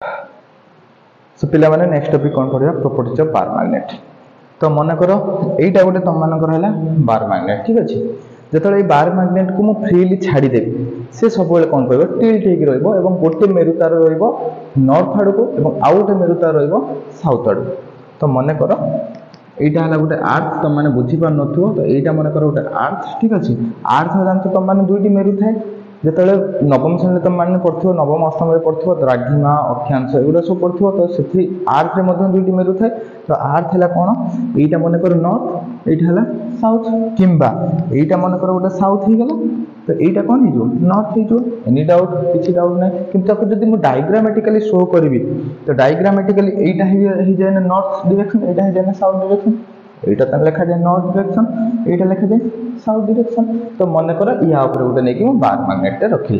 सो पिला माने next topic कौन पढ़िया प्रॉपर्टीज ऑफ बार मैग्नेट। तो मन कर एटा गोटे तुम मानकर है बार मैग्नेट ठीक अच्छे जो बार मैग्नेट को मुझे फ्रीली छाड़देवी सी सब कौन कह टिल्ट हो गोटे मेरु तार नॉर्थ आड़ को आउ गोटे मेरु तार साउथ आड़ तो मन कर यहाँ है गोटे आर्थ तुम मैंने बुझीपार न तो यहाँ मन कर गोटे आर्थ ठीक अच्छे आर्थ जानते तुम मैंने दुईट मेरु थाए जो नवम श्रेणी तुम मैंने पढ़ो नवम अष्टम पढ़ो द्राघिमा अक्षांश एगुड़ा सब पढ़ो तो से आर्थ में दुईट मेरु थाए तो आर्थ है कौन यहाँ मन कर नॉर्थ यहाँ है साउथ किंबा यहाँ मन कर गोटे साउथ हो गला तो यहाँ कौन हो नॉर्थ हो एनी डाउट किसी डाउट ना कि जब मुझे डायग्रामेटिकली शो करी तो डायग्रामेटिकली यहाँ हो जाए नॉर्थ डायरेक्शन यहाँ हो जाए साउथ डायरेक्शन यहाँ लिखा जाए नॉर्थ डायरेक्शन यहाँ लिखा जाए साउथ डायरेक्शन तो मन कर या गोटे नहीं बार मैग्नेट रखी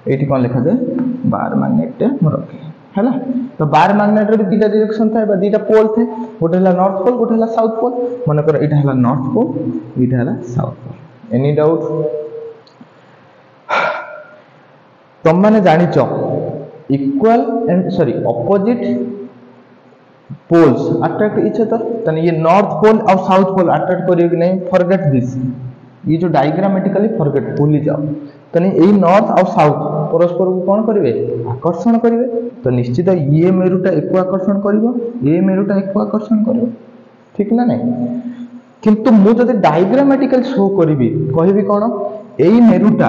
ये कौन लिखा जाए बार मैग्नेट रखी है तो बार मैग्नेट भी दुटा डायरेक्शन था दुटा पोल थे गोटे नॉर्थ पोल गोटे साउथ पोल मन कर यहाँ है नॉर्थ पोल यहाँ है साउथ पोल एनी डाउट तुम मैंने जानिच equal and sorry opposite poles attract each other तने ये नॉर्थ पोल और साउथ पोल अट्रैक्ट करियो कि नहीं फॉरगेट दिस ये जो डायग्रामेटिकली फॉरगेट भूली जाओ तने ये नॉर्थ और साउथ परस्पर को कौन करिवे आकर्षण करिवे तो निश्चित ये मेरुटा एको आकर्षण करिवो ये मेरुटा एको आकर्षण करिवो ठीक ना नहीं किंतु मु जदि डायग्रामेटिकल शो करिवि कहिवि कोन एई मेरुटा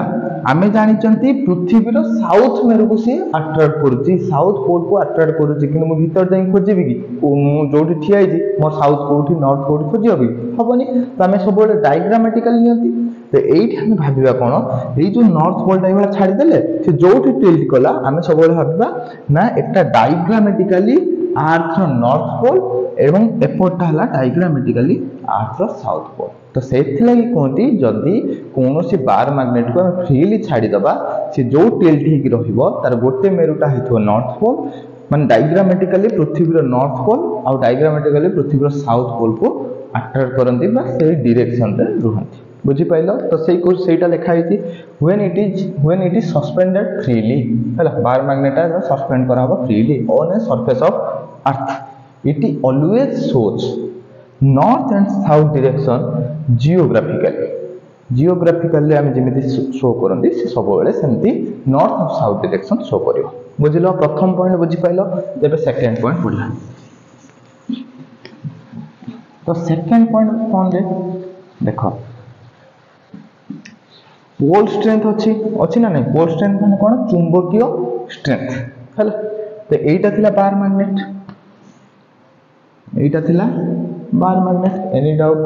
आमे जानिचंती पृथ्वीर साउथ मेरु को सी अट्रैक्ट करूची साउथ पोल को अट्रैक्ट करूची कि मु भीतर जाई खोजिबि कि मु जोठी ठिया आइछि मो साउथ कोठी नॉर्थ कोठी खोजियो कि हबनी तो आमे सब बळे डायग्रामेटिकल नियंती तो एठी हमें भाबिबा कोन एई जो नॉर्थ पोल टाइम छाडी देले से जोठी टिल्ट कला आमे सब बळे भाबिबा ना एकटा डायग्रामेटिकली अर्थ नॉर्थ पोल एवं एपोर्टा हला डायग्रामेटिकली अर्थ साउथ पोल तो से कहती जदि कौन सी बार मैग्नेट को फ्रीली छाड़ीदबा सी जो टिल्ट हो तार गोटे मेरुटा हो नॉर्थ पोल मान डायग्रामेटिकली पृथ्वीर नॉर्थ पोल और डायग्रामेटिकली पृथ्वीर साउथ पोल को अट्रैक्ट करती से डायरेक्शन रे रुहंती बुझीपाइल तो सेटा लिखाई when it is suspended freely है बार मैग्नेट सस्पेंड करा freely on a surface of earth it always shows north and south direction geographically आम जमी शो करती से सब सेमती नॉर्थ और साउथ डायरेक्शन शो कर बुझल प्रथम पॉइंट बुझीपाइल जब सेकेंड पॉइंट पढ़ा तो सेकेंड पॉइंट कौन रे देख पोल स्ट्रेंथ अच्छी ना नहीं पोल स्ट्रेंथ माने कौन चुंबकीय स्ट्रेंथ है तो यहीटा थिला बार मैग्नेट यहीटा थिला बार मैग्नेट एनी डाउट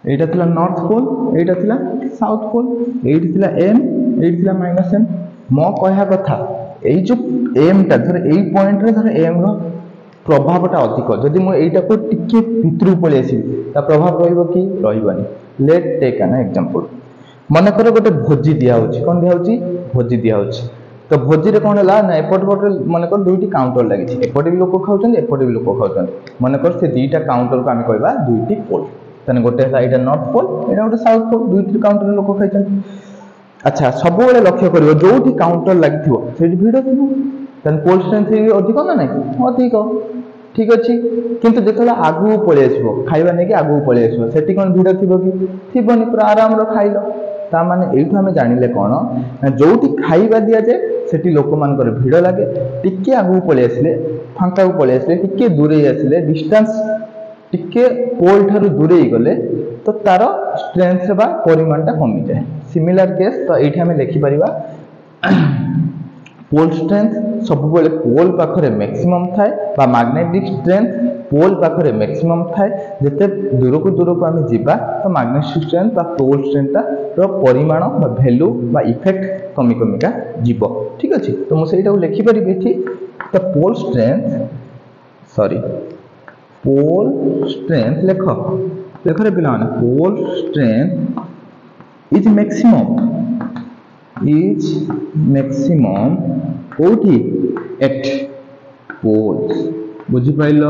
एटा थिला नॉर्थ पोल एटा थिला साउथ पोल एटी थिला एम एटी थिला माइनस एम मो कहया कथा एई जो एम टा धर एई पॉइंट रे धर एम रो प्रभावटा अधिक जदि मु एटा को टिके भितरु पळे आसीबी ता प्रभाव रहइबो कि रहइबनी लेट टेक एन एग्जांपल मन कर गोटे भोजी दिया होची कोन दिया होची भोजी दिया होची तो भोजी रे कोन हला ना एपट पट मन कर दुईटी काउंटर लागि छि एपट भी लोक खाउछन एपट भी लोक खाउछन मन कर से दुईटा काउंटर को आमे कहबा दुईटी पोल तने गोटे साइड नॉर्थ पोल एटा गोटे साउथ पोल दुईटी काउंटर लोक खाइछन अच्छा सब बेले लक्ष्य करियो जोठी काउंटर लागिथिबो सेठी भिड़ थिबो तने पोल स्ट्रेंथ अधिक ना नहीं अधिक ठीक अच्छे किंतु जेतला आगु पळे आसीबो खाइबा नै कि आगु पळे आसीबो सेठी कोन भिड़ थिबो कि थिबोनी पूरा आराम रो खाइलो ता माने एठु हमें जानिले कोन जोठी खाइबा दिया जे सेठी लोक मान कर भिड़ लागे टिके आगु पळे आसीले फांका को पळे आसीले टिके दूरे आसीले डिस्टेंस टिके पोल ठारू दूरे गले तो तार स्ट्रेंथ बा परिमाणटा कमी जाए सिमिलर केस तो एठी हमें लिखि परिबा पोल स्ट्रेंथ सब बेले पोल पाखरे मैक्सिमम थाए बा मैग्नेटिक स्ट्रेंथ पोल पाखरे मैक्सिमम थाए जते दूर को आमे जिबा तो मैग्नेटिक स्ट्रेंथ बा पोल स्ट्रेंथ रो परिमाण बा वैल्यू बा इफेक्ट कमी कमिका जीवो ठीक अछि तो मु सेटा लिखि परिबे एठी तो पोल स्ट्रेंथ लेख रे पिला माने पोल स्ट्रेंथ इज मैक्सिमम कोठी एट पोल्स बुझी pile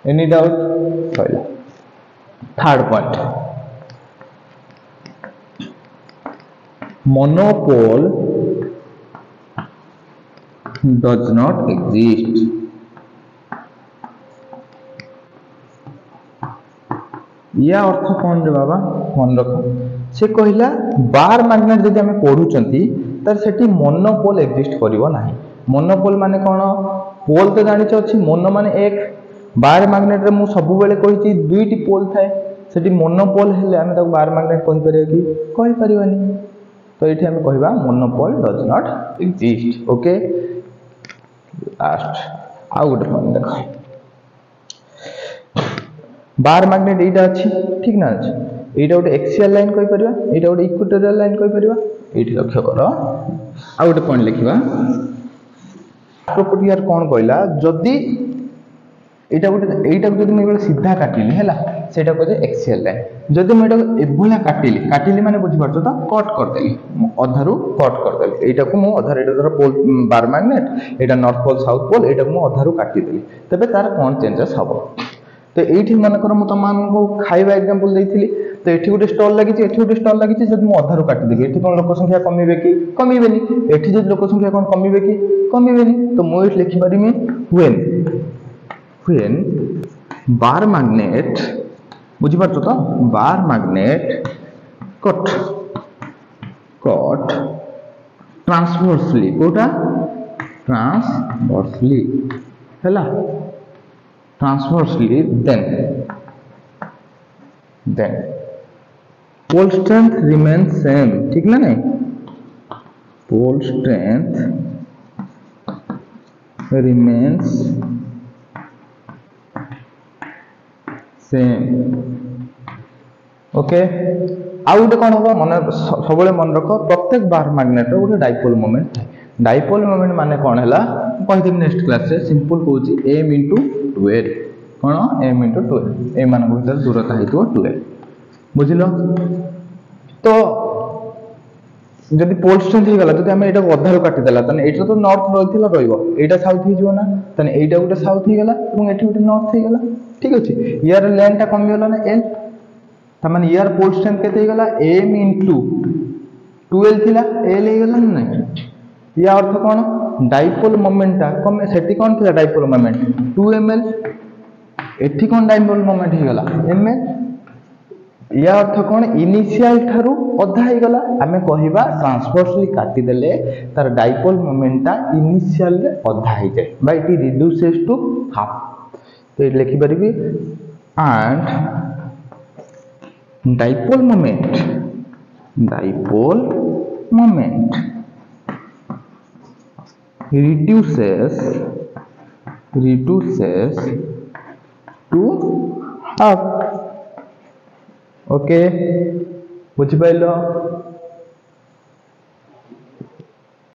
any doubt sorry third point monopole does not exist. या अर्थ कौन रे बाबा मन रख से कहला बार मैग्नेट जदि आम पढ़ुचंती तर सेठी मोनोपोल एक्जिस्ट करिवो नाही मोनोपोल माने कौन पोल तो जानिछ अछि मोनो माने एक बार मैग्नेट रे मु सब बेले कहिछि दुईटी पोल थाए सेठी मोनोपोल हेले आम ताको बार मैग्नेट कहि परियो कि कहि परिवानी तो एठी आम कहबा monopole does not exist okay last a good point देखो बार मैग्नेट एटा अछि ठीक ना अछि एटा गोटे एक्सियल लाइन कहि परिबा एटा गोटे इक्वेटोरियल लाइन कहि परिबा एठी लक्ष्य करो आ गोटे पॉइंट लिखिबा प्रॉपर्टी यार कोन कहला जदी एटा जदि मैं सीधा काटिली हैला सेटा कहजे एक्सियल लाइन जदि मैं एटा एभला काटिली माने बुझि पारछो त कट कर देली अधारु कट कर देली एटा को मु अधार एटा धर पोल बार मैग्नेट एटा नॉर्थ पोल साउथ पोल एटा को मु अधारु काटि देली तबे तार कोन चेंजेस हबो तो एठी मानकर मु तमान को खाइबा एग्जांपल देइथिली तो एठी गोटे स्टॉल लागिछि एठी गोटे स्टॉल लागिछि जदि मु अधारु काटि देबी एठी कोन लोक संख्या कमिबे कि कमिबेनी एठी जदि लोक संख्या कोन कमिबे कि कमिबेनी तो मु एठी लिखि परिमी when bar magnet बुझि पारछो तो बार मैग्नेट कट ट्रांसवर्सली कोटा ट्रांसवर्सली हैला transversely then pole strength remains same ठीक ना नहीं pole strength remains same okay आ गोटे कौन हम मन सब मन रख प्रत्येक बार मैग्नेट गोटे डाइपोल मोमेंट है डाइपोल मोमेंट माने कौन है कहीदेवी नेक्स्ट क्लास रे सिंपल कहूँ m इंटू 12 कौन m इंटू 12 ए मान भर दूरता हो 12 बुझल तो जदि पोल स्ट्रेंथ हो गला जदि हम एटा अधारु काटि देला तने एटा तो नॉर्थ रहिथिला रहइबो एटा साउथ ही जीवो ना तने एटा गोटे साउथ ही गला এবং एठी गोटे नॉर्थ ही गला ठीक अछि यार लेंथ ता कमी गला ना l त माने यार पोल स्ट्रेंथ केते गला m इंटू 12 थिला l हे गला ना या अर्थ कोन डाइपोल मोमेंट ता कम सेठी कोन थिला डाइपोल मोमेंट 2 ml एठी कोन डाइपोल मोमेंट ही गला ml या अर्थ कोन इनिशियल थारु अधा ही गला हमें कहिबा ट्रांसवर्सली काटि देले तार डाइपोल मोमेंट ता इनिशियल रे अधा ही जाय by it reduces to half तो ये लिखि परबी and dipole moment reduces to half okay बुझि पाइलो